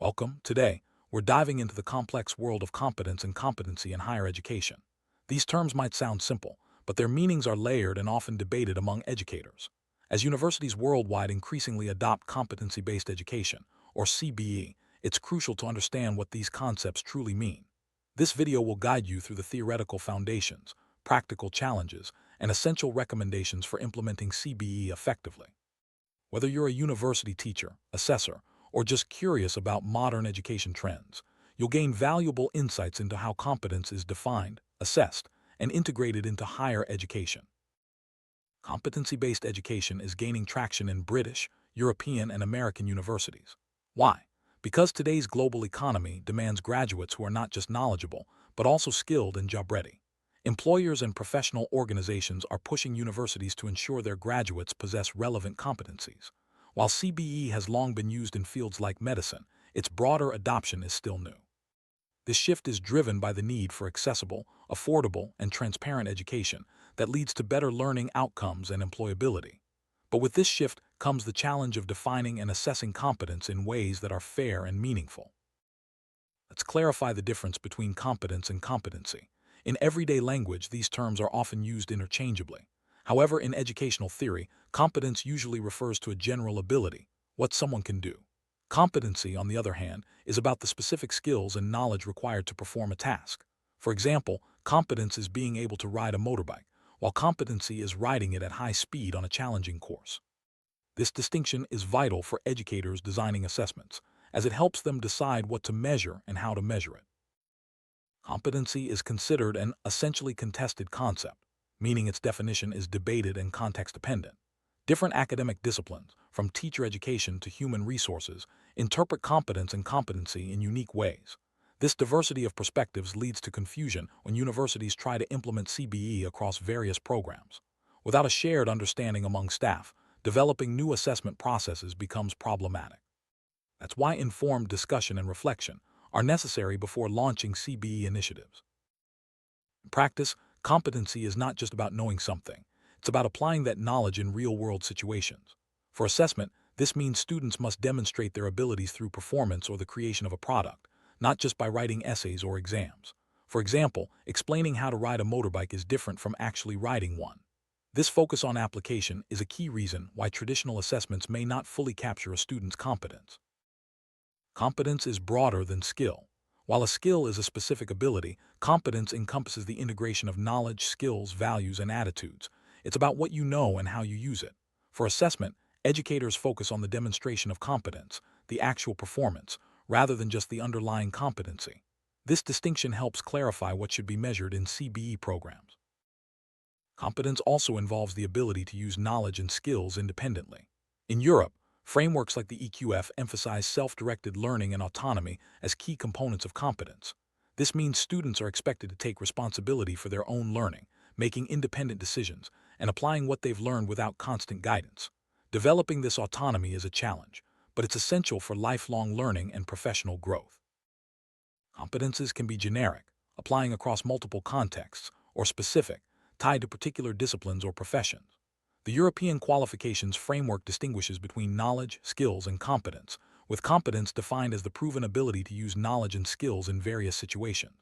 Welcome. Today, we're diving into the complex world of competence and competency in higher education. These terms might sound simple, but their meanings are layered and often debated among educators. As universities worldwide increasingly adopt competency-based education, or CBE, it's crucial to understand what these concepts truly mean. This video will guide you through the theoretical foundations, practical challenges, and essential recommendations for implementing CBE effectively. Whether you're a university teacher, assessor, or just curious about modern education trends, you'll gain valuable insights into how competence is defined, assessed, and integrated into higher education. Competency-based education is gaining traction in British, European, and American universities. Why? Because today's global economy demands graduates who are not just knowledgeable, but also skilled and job-ready. Employers and professional organizations are pushing universities to ensure their graduates possess relevant competencies. While CBE has long been used in fields like medicine, its broader adoption is still new. This shift is driven by the need for accessible, affordable, and transparent education that leads to better learning outcomes and employability. But with this shift comes the challenge of defining and assessing competence in ways that are fair and meaningful. Let's clarify the difference between competence and competency. In everyday language, these terms are often used interchangeably. However, in educational theory, competence usually refers to a general ability, what someone can do. Competency, on the other hand, is about the specific skills and knowledge required to perform a task. For example, competence is being able to ride a motorbike, while competency is riding it at high speed on a challenging course. This distinction is vital for educators designing assessments, as it helps them decide what to measure and how to measure it. Competency is considered an essentially contested concept, meaning its definition is debated and context-dependent. Different academic disciplines, from teacher education to human resources, interpret competence and competency in unique ways. This diversity of perspectives leads to confusion when universities try to implement CBE across various programs. Without a shared understanding among staff, developing new assessment processes becomes problematic. That's why informed discussion and reflection are necessary before launching CBE initiatives. In practice, competency is not just about knowing something. It's about applying that knowledge in real-world situations. For assessment, this means students must demonstrate their abilities through performance or the creation of a product, not just by writing essays or exams. For example, explaining how to ride a motorbike is different from actually riding one. This focus on application is a key reason why traditional assessments may not fully capture a student's competence. Competence is broader than skill. While a skill is a specific ability, competence encompasses the integration of knowledge, skills, values, and attitudes. It's about what you know and how you use it. For assessment, educators focus on the demonstration of competence, the actual performance, rather than just the underlying competency. This distinction helps clarify what should be measured in CBE programs. Competence also involves the ability to use knowledge and skills independently. In Europe, frameworks like the EQF emphasize self-directed learning and autonomy as key components of competence. This means students are expected to take responsibility for their own learning, making independent decisions, and applying what they've learned without constant guidance. Developing this autonomy is a challenge, but it's essential for lifelong learning and professional growth. Competences can be generic, applying across multiple contexts, or specific, tied to particular disciplines or professions. The European qualifications framework distinguishes between knowledge, skills, and competence, with competence defined as the proven ability to use knowledge and skills in various situations.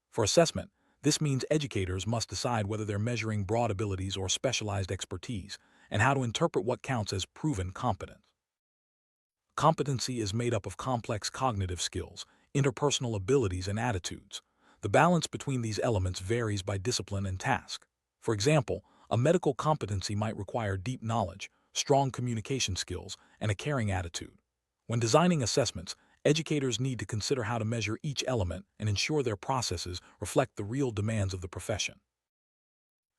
For assessment, this means educators must decide whether they're measuring broad abilities or specialized expertise, and how to interpret what counts as proven competence. Competency is made up of complex cognitive skills, interpersonal abilities, and attitudes. The balance between these elements varies by discipline and task. For example, a medical competency might require deep knowledge, strong communication skills, and a caring attitude. When designing assessments, educators need to consider how to measure each element and ensure their processes reflect the real demands of the profession.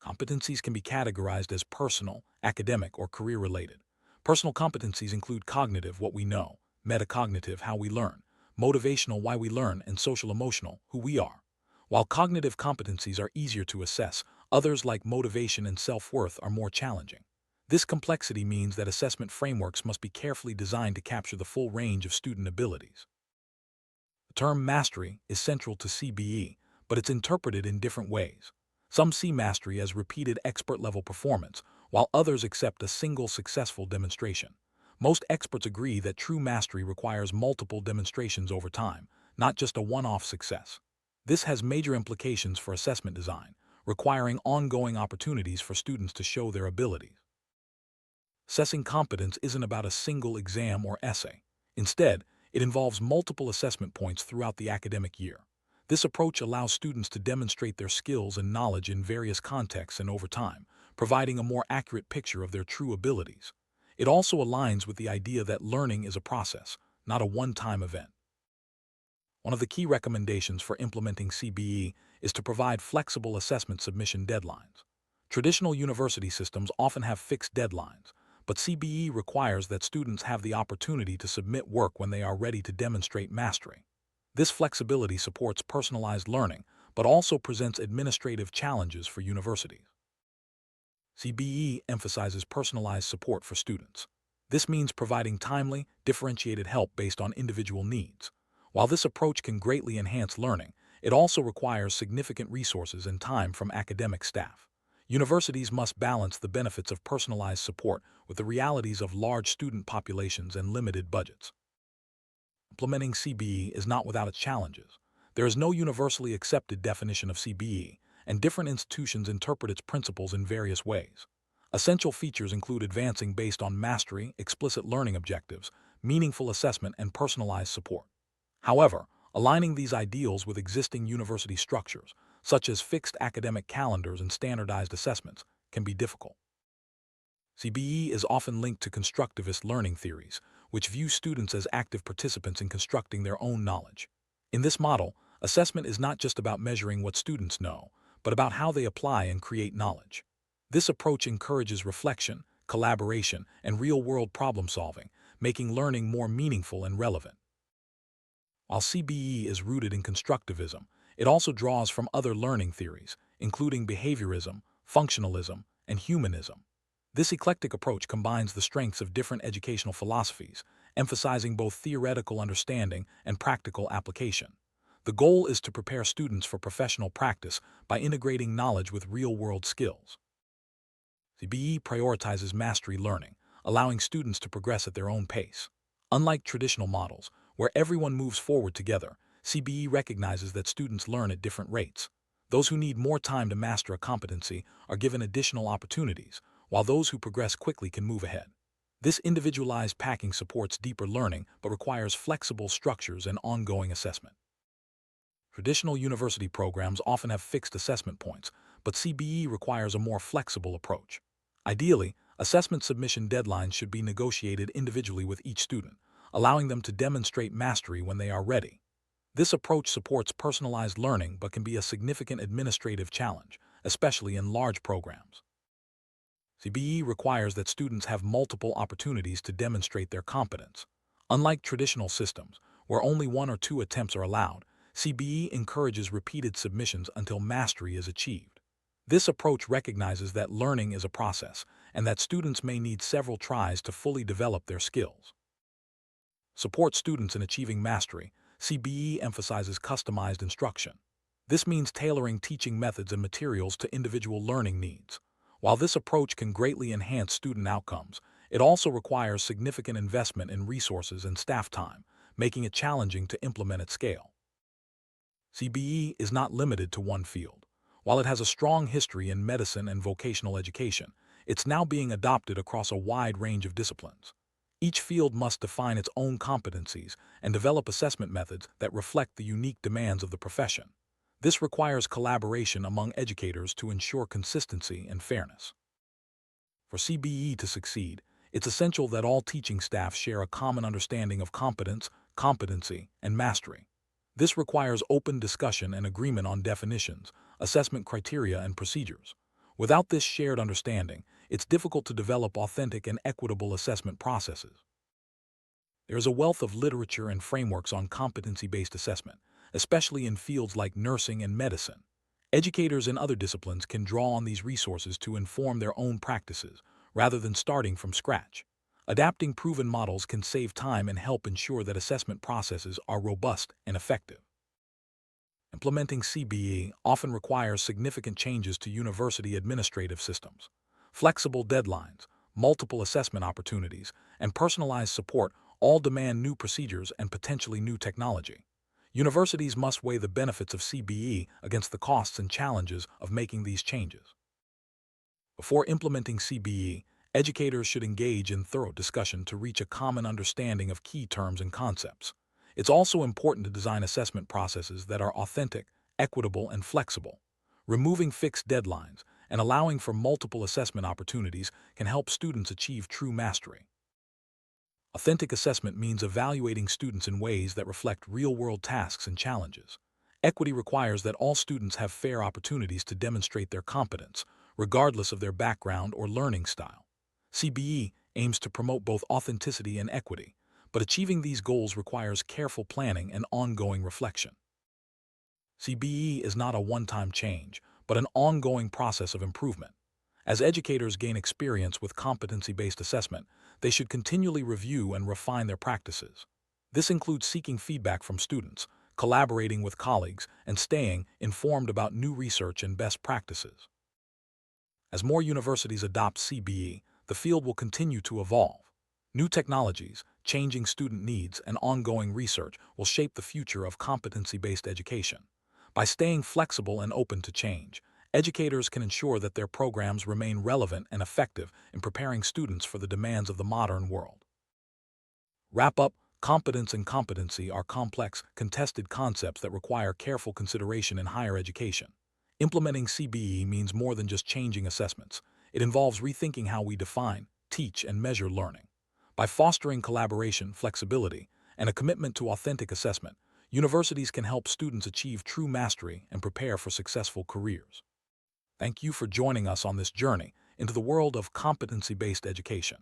Competencies can be categorized as personal, academic, or career-related. Personal competencies include cognitive, what we know, metacognitive, how we learn, motivational, why we learn, and social-emotional, who we are. While cognitive competencies are easier to assess, others like motivation and self-worth are more challenging. This complexity means that assessment frameworks must be carefully designed to capture the full range of student abilities. The term mastery is central to CBE, but it's interpreted in different ways. Some see mastery as repeated expert-level performance, while others accept a single successful demonstration. Most experts agree that true mastery requires multiple demonstrations over time, not just a one-off success. This has major implications for assessment design, requiring ongoing opportunities for students to show their abilities. Assessing competence isn't about a single exam or essay. Instead, it involves multiple assessment points throughout the academic year. This approach allows students to demonstrate their skills and knowledge in various contexts and over time, providing a more accurate picture of their true abilities. It also aligns with the idea that learning is a process, not a one-time event. One of the key recommendations for implementing CBE is to provide flexible assessment submission deadlines. Traditional university systems often have fixed deadlines, but CBE requires that students have the opportunity to submit work when they are ready to demonstrate mastery. This flexibility supports personalized learning, but also presents administrative challenges for universities. CBE emphasizes personalized support for students. This means providing timely, differentiated help based on individual needs. While this approach can greatly enhance learning, it also requires significant resources and time from academic staff. Universities must balance the benefits of personalized support with the realities of large student populations and limited budgets. Implementing CBE is not without its challenges. There is no universally accepted definition of CBE, and different institutions interpret its principles in various ways. Essential features include advancing based on mastery, explicit learning objectives, meaningful assessment, and personalized support. However, aligning these ideals with existing university structures, such as fixed academic calendars and standardized assessments, can be difficult. CBE is often linked to constructivist learning theories, which view students as active participants in constructing their own knowledge. In this model, assessment is not just about measuring what students know, but about how they apply and create knowledge. This approach encourages reflection, collaboration, and real-world problem-solving, making learning more meaningful and relevant. While CBE is rooted in constructivism, it also draws from other learning theories, including behaviorism, functionalism, and humanism. This eclectic approach combines the strengths of different educational philosophies, emphasizing both theoretical understanding and practical application. The goal is to prepare students for professional practice by integrating knowledge with real-world skills. CBE prioritizes mastery learning, allowing students to progress at their own pace. Unlike traditional models, where everyone moves forward together, CBE recognizes that students learn at different rates. Those who need more time to master a competency are given additional opportunities, while those who progress quickly can move ahead. This individualized packing supports deeper learning but requires flexible structures and ongoing assessment. Traditional university programs often have fixed assessment points, but CBE requires a more flexible approach. Ideally, assessment submission deadlines should be negotiated individually with each student, allowing them to demonstrate mastery when they are ready. This approach supports personalized learning but can be a significant administrative challenge, especially in large programs. CBE requires that students have multiple opportunities to demonstrate their competence. Unlike traditional systems, where only one or two attempts are allowed, CBE encourages repeated submissions until mastery is achieved. This approach recognizes that learning is a process and that students may need several tries to fully develop their skills. Support students in achieving mastery, CBE emphasizes customized instruction. This means tailoring teaching methods and materials to individual learning needs. While this approach can greatly enhance student outcomes, it also requires significant investment in resources and staff time, making it challenging to implement at scale. CBE is not limited to one field. While it has a strong history in medicine and vocational education, it's now being adopted across a wide range of disciplines. Each field must define its own competencies and develop assessment methods that reflect the unique demands of the profession. This requires collaboration among educators to ensure consistency and fairness. For CBE to succeed, it's essential that all teaching staff share a common understanding of competence, competency, and mastery. This requires open discussion and agreement on definitions, assessment criteria, and procedures. Without this shared understanding, it's difficult to develop authentic and equitable assessment processes. There is a wealth of literature and frameworks on competency-based assessment, especially in fields like nursing and medicine. Educators in other disciplines can draw on these resources to inform their own practices, rather than starting from scratch. Adapting proven models can save time and help ensure that assessment processes are robust and effective. Implementing CBE often requires significant changes to university administrative systems. Flexible deadlines, multiple assessment opportunities, and personalized support all demand new procedures and potentially new technology. Universities must weigh the benefits of CBE against the costs and challenges of making these changes. Before implementing CBE, educators should engage in thorough discussion to reach a common understanding of key terms and concepts. It's also important to design assessment processes that are authentic, equitable, and flexible. Removing fixed deadlines and allowing for multiple assessment opportunities can help students achieve true mastery. Authentic assessment means evaluating students in ways that reflect real-world tasks and challenges. Equity requires that all students have fair opportunities to demonstrate their competence, regardless of their background or learning style. CBE aims to promote both authenticity and equity, but achieving these goals requires careful planning and ongoing reflection. CBE is not a one-time change, but an ongoing process of improvement. As educators gain experience with competency-based assessment, they should continually review and refine their practices. This includes seeking feedback from students, collaborating with colleagues, and staying informed about new research and best practices. As more universities adopt CBE, the field will continue to evolve. New technologies, changing student needs, and ongoing research will shape the future of competency-based education. By staying flexible and open to change, educators can ensure that their programs remain relevant and effective in preparing students for the demands of the modern world. Wrap up, competence and competency are complex, contested concepts that require careful consideration in higher education. Implementing CBE means more than just changing assessments. It involves rethinking how we define, teach, and measure learning. By fostering collaboration, flexibility, and a commitment to authentic assessment, universities can help students achieve true mastery and prepare for successful careers. Thank you for joining us on this journey into the world of competency-based education.